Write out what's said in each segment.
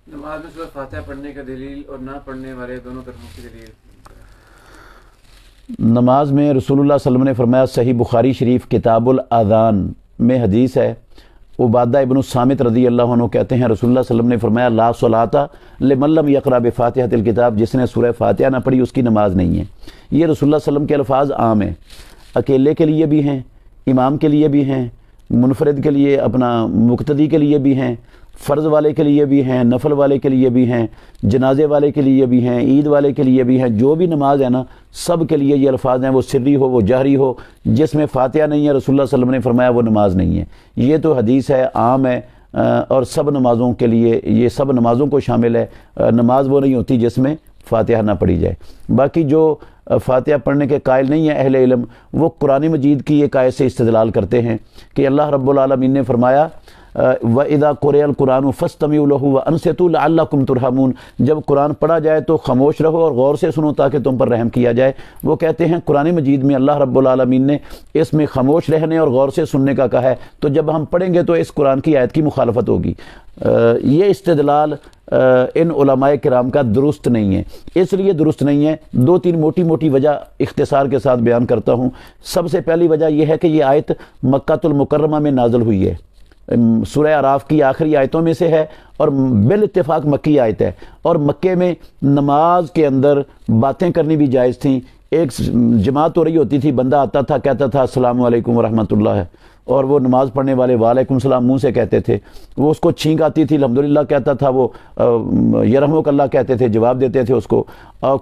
نماز میں سورہ فاتحہ پڑھنے کا دلیل اور نہ پڑھنے والے دونوں طرفوں کی دلیل؟ نماز میں رسول اللہ صلی اللہ علیہ وسلم نے فرمایا، صحیح بخاری شریف کتاب الاذان میں حدیث ہے، عبادہ ابن الصامت رضی اللہ عنہ کہتے ہیں رسول اللہ صلی اللہ علیہ وسلم نے فرمایا، لا صلاۃ لمن لم یقرأ بفاتحۃ الکتاب، جس نے سورہ فاتحہ نہ پڑھی اس کی نماز نہیں ہے۔ یہ رسول اللہ صلی اللہ علیہ وسلم کے الفاظ عام ہیں، اکیلے کے لیے بھی ہیں، امام کے لیے بھی ہیں، منفرد کے لیے، اپنا مقتدی کے لیے بھی ہیں، فرض والے کے لیے بھی ہیں، نفل والے کے لیے بھی ہیں، جنازے والے کے لیے بھی ہیں، عید والے کے لیے بھی ہیں۔ جو بھی نماز ہے نا، سب کے لیے یہ الفاظ ہیں، وہ سری ہو وہ جہری ہو، جس میں فاتحہ نہیں ہے رسول اللہ صلی اللہ علیہ وسلم نے فرمایا وہ نماز نہیں ہے۔ یہ تو حدیث ہے، عام ہے، اور سب نمازوں کے لیے، یہ سب نمازوں کو شامل ہے۔ نماز وہ نہیں ہوتی جس میں فاتحہ نہ پڑھی جائے۔ باقی جو فاتحہ پڑھنے کے قائل نہیں ہیں اہل علم، وہ قرآن مجید کی ایک آیت سے استدلال کرتے ہیں کہ اللہ رب العالمین نے فرمایا، وَإِذَا قُرِئَ الْقُرْآنُ فَاسْتَمِعُوا لَهُ وَأَنصِتُوا لَعَلَّكُمْ تُرْحَمُونَ، جب قرآن پڑھا جائے تو خاموش رہو اور غور سے سنو تاکہ تم پر رحم کیا جائے۔ وہ کہتے ہیں قرآن مجید میں اللہ رب العالمین نے اس میں خاموش رہنے اور غور سے سننے کا کہا ہے، تو جب ہم پڑھیں گے تو اس قرآن کی آیت کی مخالفت ہوگی۔ یہ استدلال ان علماء کرام کا درست نہیں ہے۔ اس لیے درست نہیں ہے، دو تین موٹی موٹی وجہ اختصار کے ساتھ بیان کرتا ہوں۔ سب سے پہلی وجہ یہ ہے کہ یہ آیت مکہ المکرمہ میں نازل ہوئی ہے، سورہ اعراف کی آخری آیتوں میں سے ہے، اور بالاتفاق مکی آیت ہے، اور مکے میں نماز کے اندر باتیں کرنی بھی جائز تھیں۔ ایک جماعت ہو رہی ہوتی تھی، بندہ آتا تھا کہتا تھا السلام علیکم ورحمۃ اللہ، اور وہ نماز پڑھنے والے وعلیکم السلام منہ سے کہتے تھے۔ وہ اس کو چھینک آتی تھی، الحمدللہ کہتا تھا، وہ یرحمک اللہ کہتے تھے، جواب دیتے تھے اس کو۔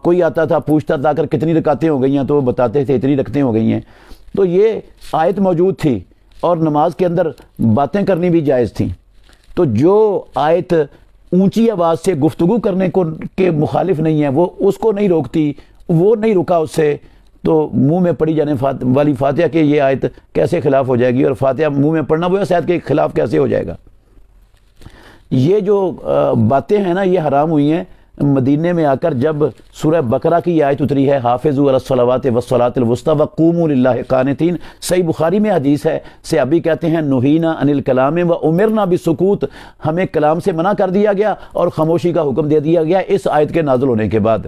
کوئی آتا تھا پوچھتا تھا اگر کتنی رکعتیں ہو گئی ہیں تو وہ بتاتے تھے اتنی رکعتیں ہو گئی ہیں۔ تو یہ آیت موجود تھی، اور نماز کے اندر باتیں کرنی بھی جائز تھیں۔ تو جو آیت اونچی آواز سے گفتگو کرنے کو کے مخالف نہیں ہے، وہ اس کو نہیں روکتی، وہ نہیں رکا اس سے، تو منہ میں پڑھی جانے والی فاتحہ کے یہ آیت کیسے خلاف ہو جائے گی؟ اور فاتحہ منہ میں پڑھنا وہ اس آیت کے خلاف کیسے ہو جائے گا؟ یہ جو باتیں ہیں نا، یہ حرام ہوئی ہیں مدینے میں آ کر جب سورہ بقرہ کی یہ آیت اتری ہے، حافظوا علی الصلوات والصلاۃ الوسطی وقوموا للہ قانتین۔ صحیح بخاری میں حدیث ہے، صحابی کہتے ہیں نہینا عن الکلام وامرنا بالسکوت، ہمیں کلام سے منع کر دیا گیا اور خاموشی کا حکم دے دیا گیا اس آیت کے نازل ہونے کے بعد۔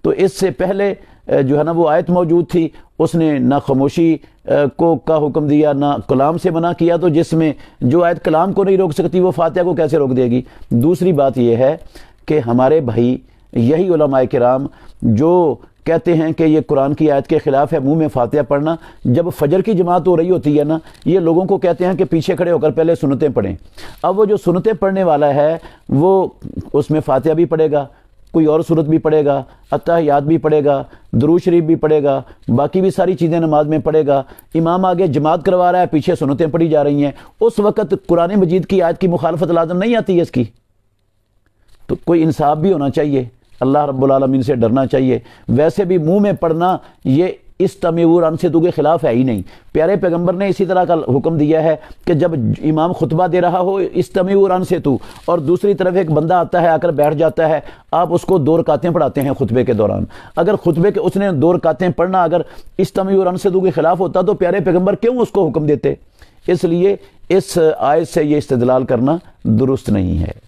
تو اس سے پہلے جو ہے نا وہ آیت موجود تھی، اس نے نہ خاموشی کا حکم دیا نہ کلام سے منع کیا، تو جس میں جو آیت کلام کو نہیں روک سکتی وہ فاتحہ کو کیسے روک دے گی؟ دوسری بات یہ ہے کہ ہمارے بھائی یہی علماء کرام جو کہتے ہیں کہ یہ قرآن کی آیت کے خلاف ہے منہ میں فاتحہ پڑھنا، جب فجر کی جماعت ہو رہی ہوتی ہے نا، یہ لوگوں کو کہتے ہیں کہ پیچھے کھڑے ہو کر پہلے سنتیں پڑھیں۔ اب وہ جو سنتیں پڑھنے والا ہے وہ اس میں فاتحہ بھی پڑھے گا، کوئی اور سورت بھی پڑھے گا، اتحیات بھی پڑھے گا، درود شریف بھی پڑھے گا، باقی بھی ساری چیزیں نماز میں پڑھے گا۔ امام آگے جماعت کروا رہا ہے، پیچھے سنتیں پڑھی جا رہی ہیں، اس وقت قرآن مجید کی آیت کی مخالفت لازم نہیں آتی ہے اس کی۔ تو کوئی انصاف بھی ہونا چاہیے، اللہ رب العالمین سے ڈرنا چاہیے۔ ویسے بھی منہ میں پڑھنا یہ استمعوا وانصتوا کے خلاف ہے ہی نہیں۔ پیارے پیغمبر نے اسی طرح کا حکم دیا ہے کہ جب امام خطبہ دے رہا ہو استمعوا وانصتوا، اور دوسری طرف ایک بندہ آتا ہے آ کر بیٹھ جاتا ہے، آپ اس کو 2 رکعتیں پڑھاتے ہیں خطبے کے دوران۔ اگر خطبے کے اس نے 2 رکعتیں پڑھنا اگر استمعوا وانصتوا کے خلاف ہوتا تو پیارے پیغمبر کیوں اس کو حکم دیتے؟ اس لیے اس آیت سے یہ استدلال کرنا درست نہیں ہے۔